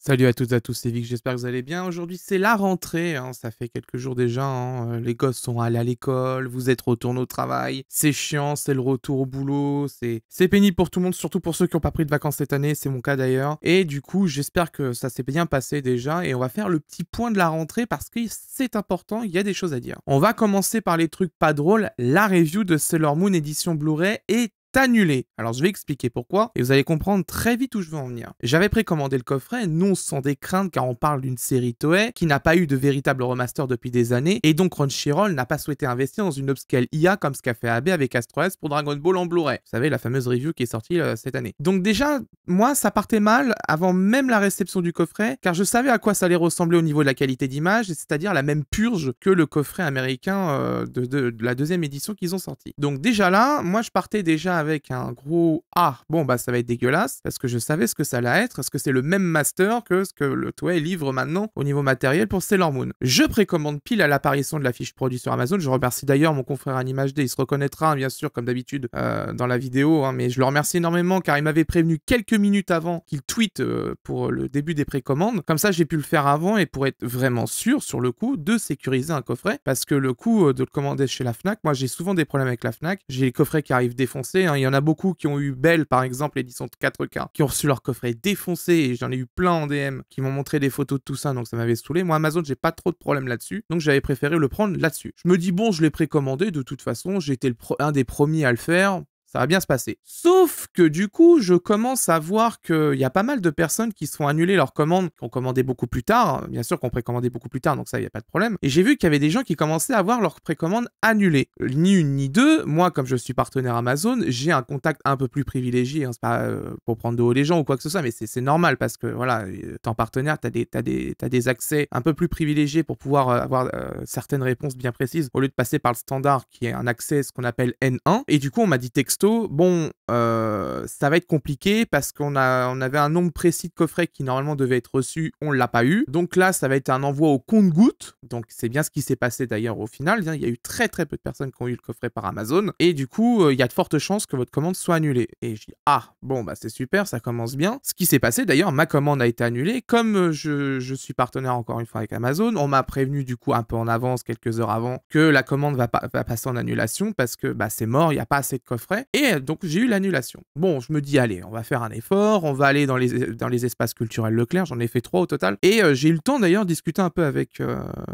Salut à toutes et à tous, c'est Vic, j'espère que vous allez bien. Aujourd'hui, c'est la rentrée, hein, ça fait quelques jours déjà, hein, les gosses sont allés à l'école, vous êtes retournés au travail, c'est chiant, c'est le retour au boulot, c'est pénible pour tout le monde, surtout pour ceux qui n'ont pas pris de vacances cette année, c'est mon cas d'ailleurs. Et du coup, j'espère que ça s'est bien passé déjà, et on va faire le petit point de la rentrée parce que c'est important, il y a des choses à dire. On va commencer par les trucs pas drôles, la review de Sailor Moon édition Blu-ray est annulé. Alors je vais expliquer pourquoi et vous allez comprendre très vite où je veux en venir. J'avais précommandé le coffret, non sans des craintes car on parle d'une série Toei qui n'a pas eu de véritable remaster depuis des années et donc Crunchyroll n'a pas souhaité investir dans une upscale IA comme ce qu'a fait AB avec Astro S pour Dragon Ball en Blu-ray. Vous savez, la fameuse review qui est sortie cette année. Donc déjà, moi ça partait mal avant même la réception du coffret car je savais à quoi ça allait ressembler au niveau de la qualité d'image, c'est-à-dire la même purge que le coffret américain de la deuxième édition qu'ils ont sorti. Donc déjà là, moi je partais déjà avec un gros ah bon bah ça va être dégueulasse parce que je savais ce que ça allait être. Est-ce que c'est le même master que ce que le Toei livre maintenant au niveau matériel pour Sailor Moon? Je précommande pile à l'apparition de la fiche produit sur Amazon. Je remercie d'ailleurs mon confrère AnimageD, il se reconnaîtra bien sûr comme d'habitude dans la vidéo, hein, mais je le remercie énormément car il m'avait prévenu quelques minutes avant qu'il tweet pour le début des précommandes. Comme ça j'ai pu le faire avant et pour être vraiment sûr sur le coup de sécuriser un coffret parce que le coup de le commander chez la Fnac, moi j'ai souvent des problèmes avec la Fnac. J'ai les coffrets qui arrivent défoncés, hein. Il y en a beaucoup qui ont eu Belle, par exemple, édition de 4K, qui ont reçu leur coffret défoncé, et j'en ai eu plein en DM qui m'ont montré des photos de tout ça, donc ça m'avait saoulé. Moi, Amazon, j'ai pas trop de problème là-dessus, donc j'avais préféré le prendre là-dessus. Je me dis, bon, je l'ai précommandé, de toute façon, j'ai été un des premiers à le faire. Ça va bien se passer. Sauf que du coup, je commence à voir qu'il y a pas mal de personnes qui se font annuler leurs commandes, qui ont commandé beaucoup plus tard. Bien sûr qu'on précommandait beaucoup plus tard, donc ça, il n'y a pas de problème. Et j'ai vu qu'il y avait des gens qui commençaient à avoir leurs précommandes annulées. Ni une ni deux. Moi, comme je suis partenaire Amazon, j'ai un contact un peu plus privilégié. Hein. C'est pas pour prendre de haut les gens ou quoi que ce soit, mais c'est normal parce que voilà, tant partenaire, t'as des accès un peu plus privilégiés pour pouvoir avoir certaines réponses bien précises au lieu de passer par le standard qui est un accès ce qu'on appelle N1. Et du coup, on m'a dit texto, bon, ça va être compliqué parce on avait un nombre précis de coffrets qui normalement devait être reçu, on l'a pas eu. Donc là, ça va être un envoi au compte-gouttes. Donc c'est bien ce qui s'est passé d'ailleurs au final. Il y a eu très très peu de personnes qui ont eu le coffret par Amazon. Et du coup, il y a de fortes chances que votre commande soit annulée. Et je dis, ah, bon, bah c'est super, ça commence bien. Ce qui s'est passé d'ailleurs, ma commande a été annulée. Comme je suis partenaire encore une fois avec Amazon, on m'a prévenu du coup un peu en avance, quelques heures avant, que la commande va passer en annulation parce que bah, c'est mort, il n'y a pas assez de coffrets. Et donc j'ai eu l'annulation. Bon, je me dis, allez, on va faire un effort, on va aller dans les espaces culturels Leclerc, j'en ai fait 3 au total. Et j'ai eu le temps d'ailleurs de discuter un peu avec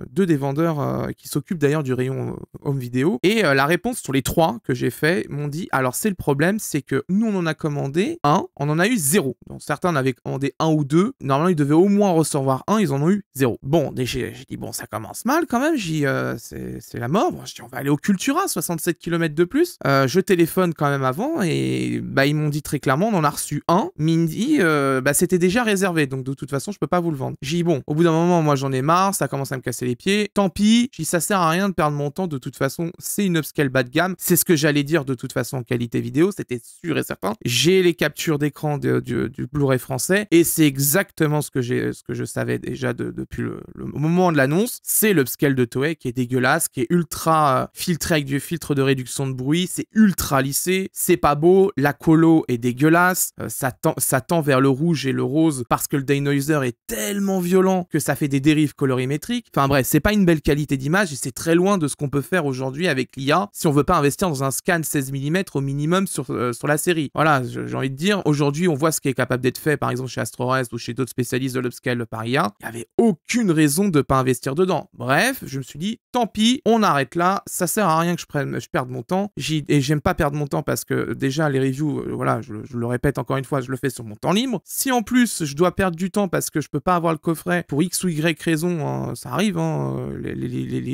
2 des vendeurs qui s'occupent d'ailleurs du rayon home vidéo. Et la réponse sur les 3 que j'ai fait m'ont dit, alors c'est le problème, c'est que nous on en a commandé 1, on en a eu 0. Donc certains en avaient commandé 1 ou 2, normalement ils devaient au moins recevoir 1, ils en ont eu 0. Bon, j'ai dit, bon, ça commence mal quand même, j'ai c'est la mort. Bon, je dis, on va aller au Cultura, 67 km de plus. Je téléphone quand même avant et bah ils m'ont dit très clairement on en a reçu un, mais ils me dit bah c'était déjà réservé donc de toute façon je peux pas vous le vendre. J'ai dit bon, au bout d'un moment moi j'en ai marre, ça commence à me casser les pieds, tant pis. J'ai dit ça sert à rien de perdre mon temps, de toute façon c'est une upscale bas de gamme, c'est ce que j'allais dire de toute façon en qualité vidéo, c'était sûr et certain. J'ai les captures d'écran du Blu-ray français et c'est exactement ce que je savais déjà depuis le moment de l'annonce. C'est l'upscale de Toei qui est dégueulasse, qui est ultra filtré avec du filtre de réduction de bruit, c'est ultra lissé, c'est pas beau, la colo est dégueulasse, ça tend vers le rouge et le rose parce que le denoiser est tellement violent que ça fait des dérives colorimétriques. Enfin bref, c'est pas une belle qualité d'image et c'est très loin de ce qu'on peut faire aujourd'hui avec l'IA si on veut pas investir dans un scan 16 mm au minimum sur la série. Voilà, j'ai envie de dire, aujourd'hui on voit ce qui est capable d'être fait par exemple chez AstroRes ou chez d'autres spécialistes de l'upscale par IA. Il y avait aucune raison de pas investir dedans. Bref, je me suis dit, tant pis, on arrête là, ça sert à rien que je perde mon temps. Et j'aime pas perdre mon temps parce que déjà les reviews, voilà, je le répète encore une fois, je le fais sur mon temps libre. Si en plus je dois perdre du temps parce que je peux pas avoir le coffret pour X ou Y raison, hein, ça arrive, hein, les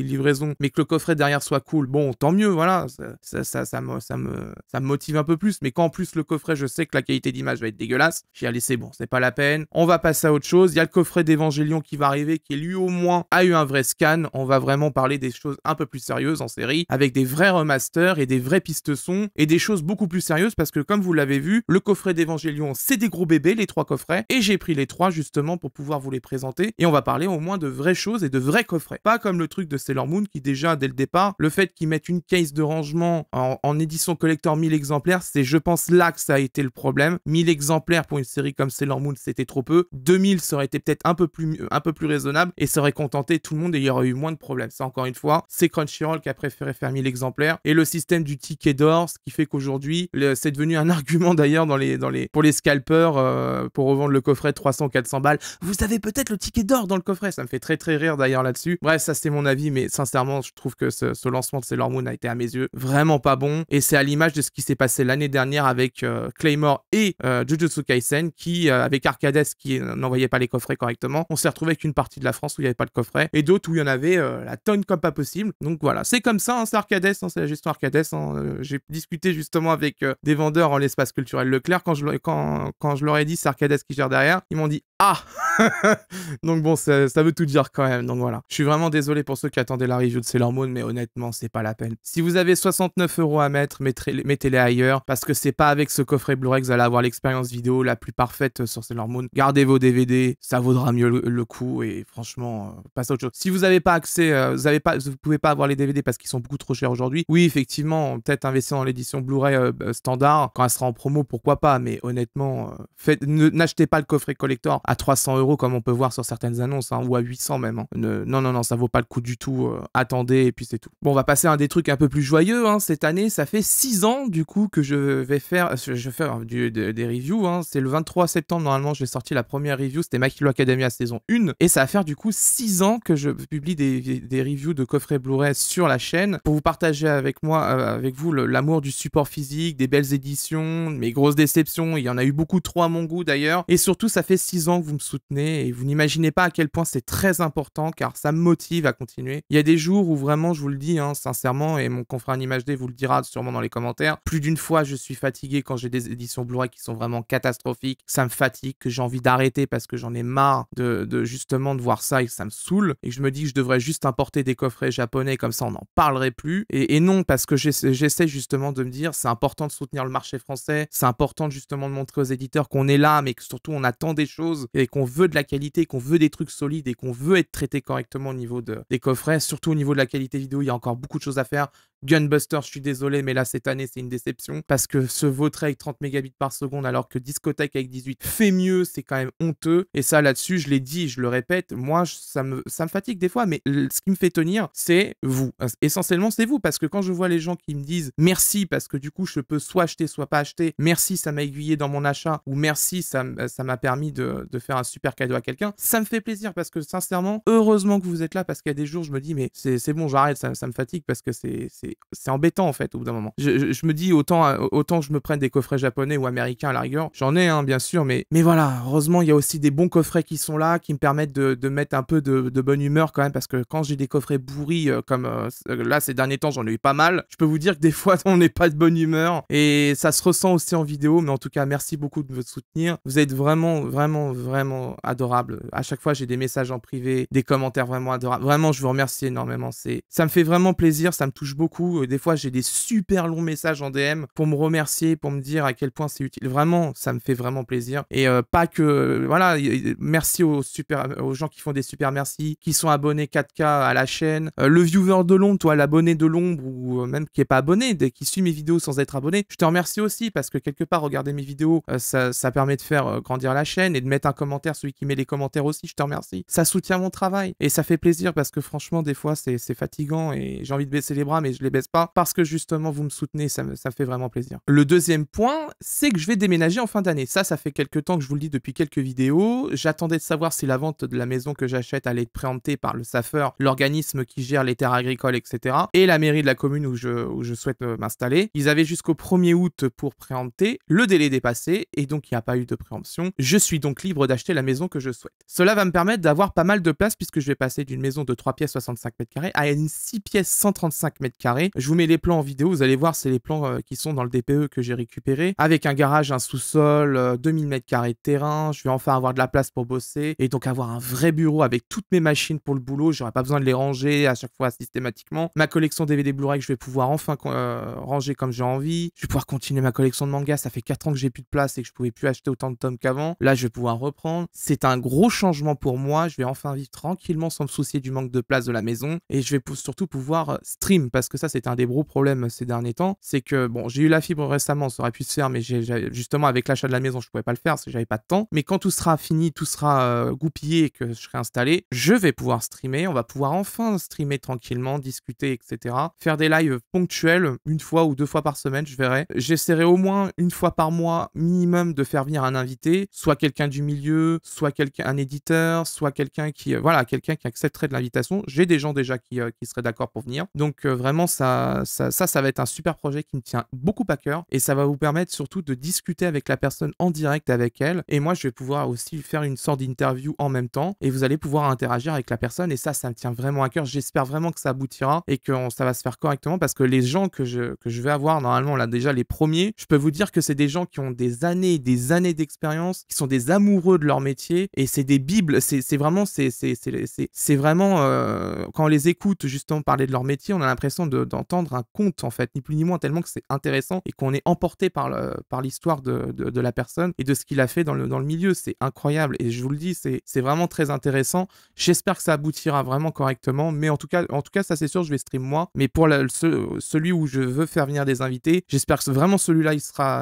livraisons, mais que le coffret derrière soit cool, bon, tant mieux, voilà, ça me motive un peu plus. Mais quand en plus le coffret, je sais que la qualité d'image va être dégueulasse, j'ai laissé, bon, c'est pas la peine, on va passer à autre chose. Il y a le coffret d'Evangelion qui va arriver, qui lui au moins a eu un vrai scan. On va vraiment parler des choses un peu plus sérieuses en série, avec des vrais remasters et des vraies pistes son et des choses beaucoup plus sérieuses parce que comme vous l'avez vu, le coffret d'Evangelion, c'est des gros bébés, les 3 coffrets, et j'ai pris les 3 justement pour pouvoir vous les présenter, et on va parler au moins de vraies choses et de vrais coffrets. Pas comme le truc de Sailor Moon qui déjà, dès le départ, le fait qu'ils mettent une case de rangement en édition collector 1000 exemplaires, c'est je pense là que ça a été le problème. 1000 exemplaires pour une série comme Sailor Moon, c'était trop peu. 2000, ça aurait été peut-être un peu plus raisonnable, et ça aurait contenté tout le monde et il y aurait eu moins de problèmes. Ça, encore une fois, c'est Crunchyroll qui a préféré faire 1000 exemplaires, et le système du ticket d'or, ce qui fait qu'aujourd'hui, c'est devenu un argument d'ailleurs pour les scalpers, pour revendre le coffret de 300 400 balles. Vous avez peut-être le ticket d'or dans le coffret, ça me fait très très rire d'ailleurs là-dessus. Bref, ça c'est mon avis, mais sincèrement, je trouve que ce lancement de Sailor Moon a été à mes yeux vraiment pas bon, et c'est à l'image de ce qui s'est passé l'année dernière avec Claymore et Jujutsu Kaisen, qui avec Arcades qui n'envoyait pas les coffrets correctement, on s'est retrouvé avec une partie de la France où il n'y avait pas de coffret, et d'autres où il y en avait la tonne comme pas possible. Donc voilà, c'est comme ça, hein, c'est Arcades, hein, c'est la gestion Arcades. Hein, j'ai discuté justement avec des vendeurs en l'espace culturel Leclerc, quand je leur ai dit c'est Arcades qui gère derrière, ils m'ont dit ah. Donc bon, ça veut tout dire quand même. Donc voilà, je suis vraiment désolé pour ceux qui attendaient la review de Sailor Moon, mais honnêtement, c'est pas la peine. Si vous avez 69 € à mettre, mettez-les ailleurs, parce que c'est pas avec ce coffret Blu-ray que vous allez avoir l'expérience vidéo la plus parfaite sur Sailor Moon. Gardez vos DVD, ça vaudra mieux le coup, et franchement, passez à autre chose. Si vous n'avez pas accès, vous pouvez pas avoir les DVD parce qu'ils sont beaucoup trop chers aujourd'hui. Oui, effectivement, peut-être investir dans l'édition Blu-ray standard quand elle sera en promo, pourquoi pas, mais honnêtement, n'achetez pas le coffret collector à 300 € comme on peut voir sur certaines annonces, hein, ou à 800 même. Hein. Non, ça vaut pas le coup du tout. Attendez, et puis c'est tout. Bon, on va passer à un des trucs un peu plus joyeux. Hein. Cette année, ça fait 6 ans du coup que je vais faire des reviews. Hein. C'est le 23 septembre, normalement, j'ai sorti la première review. C'était My Hero Academia saison 1. Et ça va faire du coup 6 ans que je publie des reviews de coffrets Blu-ray sur la chaîne pour vous partager avec vous, l'amour du support physique, des belles éditions, mes grosses déceptions. Il y en a eu beaucoup trop à mon goût d'ailleurs. Et surtout, ça fait 6 ans que vous me soutenez et vous n'imaginez pas à quel point c'est très important car ça me motive à continuer. Il y a des jours où vraiment, je vous le dis, hein, sincèrement, et mon confrère Animage D vous le dira sûrement dans les commentaires, plus d'une fois je suis fatigué quand j'ai des éditions Blu-ray qui sont vraiment catastrophiques. Ça me fatigue, que j'ai envie d'arrêter parce que j'en ai marre justement de voir ça et que ça me saoule et que je me dis que je devrais juste importer des coffrets japonais, comme ça on n'en parlerait plus. Et non, parce que j'essaie justement de me dire c'est important de soutenir le marché français, c'est important justement de montrer aux éditeurs qu'on est là, mais que surtout on attend des choses et qu'on veut de la qualité, qu'on veut des trucs solides et qu'on veut être traité correctement au niveau des coffrets, surtout au niveau de la qualité vidéo. Il y a encore beaucoup de choses à faire. Gunbuster, je suis désolé, mais là cette année c'est une déception parce que ce vautrait avec 30 mégabits par seconde alors que Discothèque avec 18 fait mieux, c'est quand même honteux. Et ça là-dessus, je l'ai dit, je le répète, moi ça me fatigue des fois, mais ce qui me fait tenir, c'est vous. Essentiellement, c'est vous, parce que quand je vois les gens qui me disent merci parce que du coup je peux soit acheter, soit pas acheter, merci, ça m'a aiguillé dans mon achat, ou merci, ça m'a permis de faire un super cadeau à quelqu'un, ça me fait plaisir parce que sincèrement, heureusement que vous êtes là, parce qu'il y a des jours je me dis mais c'est bon, j'arrête, ça me fatigue parce que c'est embêtant en fait au bout d'un moment. Je me dis autant je me prenne des coffrets japonais ou américains à la rigueur, j'en ai bien sûr, mais voilà, heureusement il y a aussi des bons coffrets qui sont là, qui me permettent de mettre un peu de bonne humeur quand même, parce que quand j'ai des coffrets bourris comme là ces derniers temps j'en ai eu pas mal, je peux vous dire que des fois on n'est pas de bonne humeur et ça se ressent aussi en vidéo, mais en tout cas merci beaucoup de me soutenir, vous êtes vraiment adorable. À chaque fois j'ai des messages en privé, des commentaires vraiment adorables, vraiment je vous remercie énormément, ça me fait vraiment plaisir, ça me touche beaucoup. Des fois j'ai des super longs messages en DM pour me remercier, pour me dire à quel point c'est utile, vraiment ça me fait vraiment plaisir. Et pas que voilà, merci aux gens qui font des super merci, qui sont abonnés 4K à la chaîne, le viewer de l'ombre, toi l'abonné de l'ombre, ou même qui est pas abonné, qui suit mes vidéos sans être abonné, je te remercie aussi parce que quelque part regarder mes vidéos ça permet de faire grandir la chaîne et de mettre un commentaire, celui qui met les commentaires aussi, je te remercie, ça soutient mon travail et ça fait plaisir parce que franchement des fois c'est fatigant et j'ai envie de baisser les bras mais je les baisse pas parce que justement vous me soutenez, ça fait vraiment plaisir. Le deuxième point, c'est que je vais déménager en fin d'année. Ça fait quelques temps que je vous le dis depuis quelques vidéos. J'attendais de savoir si la vente de la maison que j'achète allait être préemptée par le SAFER, l'organisme qui gère les terres agricoles, etc. et la mairie de la commune où je souhaite m'installer. Ils avaient jusqu'au 1er août pour préempter. Le délai est dépassé et donc il n'y a pas eu de préemption. Je suis donc libre d'acheter la maison que je souhaite. Cela va me permettre d'avoir pas mal de place puisque je vais passer d'une maison de 3 pièces 65 m² à une 6 pièces 135 m². carrés. Je vous mets les plans en vidéo, vous allez voir, c'est les plans qui sont dans le DPE que j'ai récupéré, avec un garage, un sous-sol, 2000 mètres carrés de terrain. Je vais enfin avoir de la place pour bosser et donc avoir un vrai bureau avec toutes mes machines pour le boulot. J'aurai pas besoin de les ranger à chaque fois systématiquement. Ma collection DVD Blu-ray que je vais pouvoir enfin ranger comme j'ai envie. Je vais pouvoir continuer ma collection de mangas. Ça fait 4 ans que j'ai plus de place et que je pouvais plus acheter autant de tomes qu'avant. Là, je vais pouvoir reprendre. C'est un gros changement pour moi. Je vais enfin vivre tranquillement sans me soucier du manque de place de la maison et je vais surtout pouvoir stream parce que ça, c'était un des gros problèmes ces derniers temps. C'est que, bon, j'ai eu la fibre récemment, ça aurait pu se faire, mais justement, avec l'achat de la maison, je pouvais pas le faire parce que j'avais pas de temps. Mais quand tout sera fini, tout sera goupillé et que je serai installé, je vais pouvoir streamer. On va pouvoir enfin streamer tranquillement, discuter, etc. Faire des lives ponctuels, une fois ou 2 fois par semaine, je verrai. J'essaierai au moins une fois par mois minimum de faire venir un invité, soit quelqu'un du milieu, soit un éditeur, soit quelqu'un qui, quelqu'un qui accepterait de l'invitation. J'ai des gens déjà qui seraient d'accord pour venir. Donc vraiment, ça va être un super projet qui me tient beaucoup à cœur et ça va vous permettre surtout de discuter avec la personne en direct avec elle. Et moi, je vais pouvoir aussi faire une sorte d'interview en même temps et vous allez pouvoir interagir avec la personne et ça me tient vraiment à cœur. J'espère vraiment que ça aboutira et que ça va se faire correctement parce que les gens que je vais avoir normalement là déjà les premiers, je peux vous dire que c'est des gens qui ont des années et des années d'expérience, qui sont des amoureux de leur métier et c'est des bibles. C'est vraiment quand on les écoute justement parler de leur métier, on a l'impression d'entendre un conte en fait, ni plus ni moins, tellement que c'est intéressant et qu'on est emporté par l'histoire de la personne et de ce qu'il a fait dans le milieu. C'est incroyable et je vous le dis, c'est vraiment très intéressant. J'espère que ça aboutira vraiment correctement, mais en tout cas ça c'est sûr, je vais stream moi. Mais pour celui où je veux faire venir des invités, j'espère que vraiment celui-là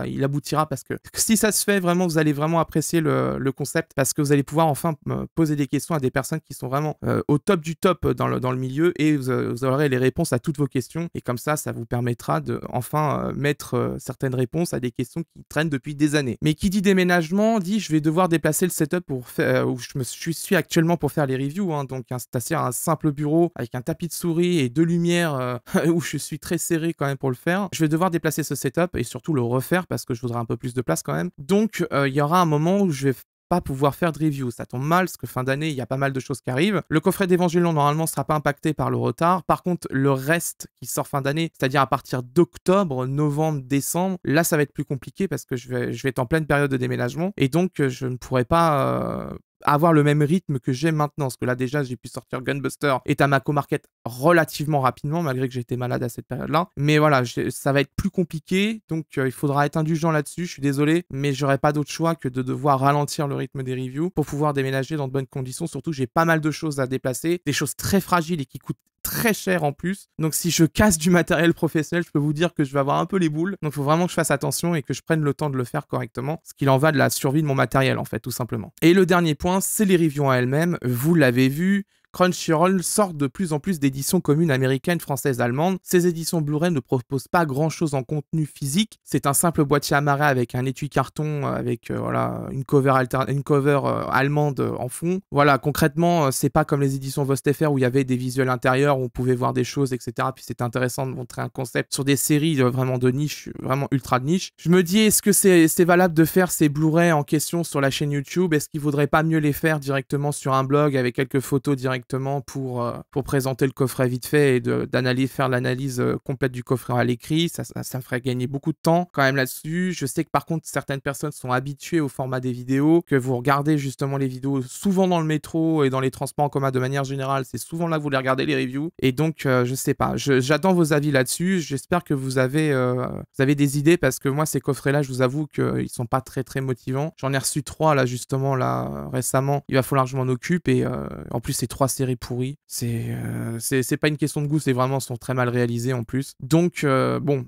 il aboutira parce que si ça se fait vraiment, vous allez vraiment apprécier le concept parce que vous allez pouvoir enfin poser des questions à des personnes qui sont vraiment au top du top dans le milieu et vous aurez les réponses à toutes vos questions et comme ça vous permettra de enfin mettre certaines réponses à des questions qui traînent depuis des années. Mais qui dit déménagement dit je vais devoir déplacer le setup pour faire où je suis actuellement pour faire les reviews, hein, donc c'est-à-dire un simple bureau avec un tapis de souris et 2 lumières où je suis très serré quand même pour le faire. Je vais devoir déplacer ce setup et surtout le refaire parce que je voudrais un peu plus de place quand même. Donc il y aura un moment où je vais pas pouvoir faire de review. Ça tombe mal parce que fin d'année, il y a pas mal de choses qui arrivent. Le coffret d'Evangelion, normalement, sera pas impacté par le retard. Par contre, le reste qui sort fin d'année, c'est-à-dire à partir d'octobre, novembre, décembre, là, ça va être plus compliqué parce que je vais être en pleine période de déménagement et donc je ne pourrai pas avoir le même rythme que j'ai maintenant. Parce que là, déjà, j'ai pu sortir Gunbuster et Tamako Market relativement rapidement, malgré que j'étais malade à cette période-là. Mais voilà, ça va être plus compliqué. Donc, il faudra être indulgent là-dessus. Je suis désolé, mais j'aurai pas d'autre choix que de devoir ralentir le rythme des reviews pour pouvoir déménager dans de bonnes conditions. Surtout, j'ai pas mal de choses à déplacer, des choses très fragiles et qui coûtent très cher en plus. Donc si je casse du matériel professionnel, je peux vous dire que je vais avoir un peu les boules. Donc il faut vraiment que je fasse attention et que je prenne le temps de le faire correctement. Ce qu'il en va de la survie de mon matériel en fait, tout simplement. Et le dernier point, c'est les reviews en elles-mêmes. Vous l'avez vu, Crunchyroll sort de plus en plus d'éditions communes américaines, françaises, allemandes. Ces éditions Blu-ray ne proposent pas grand-chose en contenu physique. C'est un simple boîtier amarré avec un étui carton, avec une cover, allemande en fond. Voilà, concrètement, c'est pas comme les éditions Vosteffer où il y avait des visuels intérieurs, où on pouvait voir des choses, etc. Puis c'était intéressant de montrer un concept sur des séries vraiment de niche, vraiment ultra de niche. Je me dis, est-ce que c'est valable de faire ces Blu-ray en question sur la chaîne YouTube? Est-ce qu'il vaudrait pas mieux les faire directement sur un blog avec quelques photos directement pour présenter le coffret vite fait et faire l'analyse complète du coffret à l'écrit? Ça me ferait gagner beaucoup de temps quand même là-dessus. Je sais que par contre certaines personnes sont habituées au format des vidéos, que vous regardez justement les vidéos souvent dans le métro et dans les transports en commun de manière générale, c'est souvent là que vous les regardez les reviews et donc je sais pas, j'attends vos avis là-dessus. J'espère que vous avez des idées parce que moi ces coffrets là je vous avoue qu'ils sont pas très très motivants. J'en ai reçu 3 là justement récemment, il va falloir que je m'en occupe et en plus c'est 3 séries pourries. C'est pas une question de goût, c'est vraiment, sont très mal réalisés en plus. Donc bon,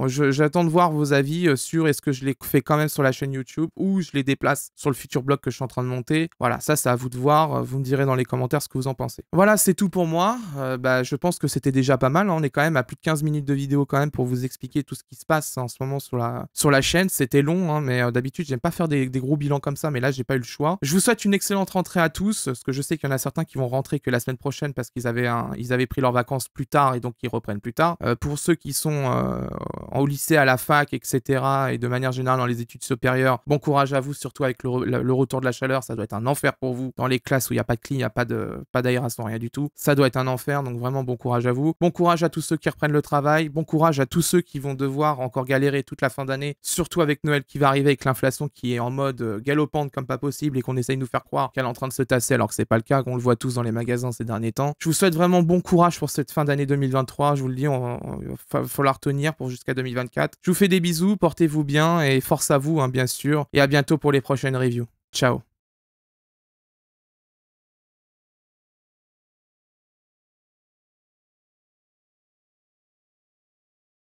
j'attends de voir vos avis sur est-ce que je les fais quand même sur la chaîne YouTube ou je les déplace sur le futur blog que je suis en train de monter. Voilà, ça c'est à vous de voir. Vous me direz dans les commentaires ce que vous en pensez. Voilà, c'est tout pour moi. Je pense que c'était déjà pas mal, hein. On est quand même à plus de 15 minutes de vidéo quand même pour vous expliquer tout ce qui se passe en ce moment sur la chaîne. C'était long, hein, mais d'habitude j'aime pas faire des gros bilans comme ça, mais là j'ai pas eu le choix. Je vous souhaite une excellente rentrée à tous, parce que je sais qu'il y en a certains qui vont vont rentrer que la semaine prochaine parce qu'ils avaient pris leurs vacances plus tard et donc ils reprennent plus tard. Pour ceux qui sont au lycée, à la fac, etc. et de manière générale dans les études supérieures, bon courage à vous, surtout avec le retour de la chaleur, ça doit être un enfer pour vous. Dans les classes où il n'y a pas de clim, il n'y a pas d'aération, rien du tout. Ça doit être un enfer, donc vraiment bon courage à vous. Bon courage à tous ceux qui reprennent le travail, bon courage à tous ceux qui vont devoir encore galérer toute la fin d'année, surtout avec Noël qui va arriver, avec l'inflation qui est en mode galopante comme pas possible et qu'on essaye de nous faire croire qu'elle est en train de se tasser alors que c'est pas le cas, qu'on le voit tous dans les magasins ces derniers temps. Je vous souhaite vraiment bon courage pour cette fin d'année 2023, je vous le dis, il va falloir tenir pour jusqu'à 2024. Je vous fais des bisous, portez-vous bien et force à vous, hein, bien sûr, et à bientôt pour les prochaines reviews. Ciao.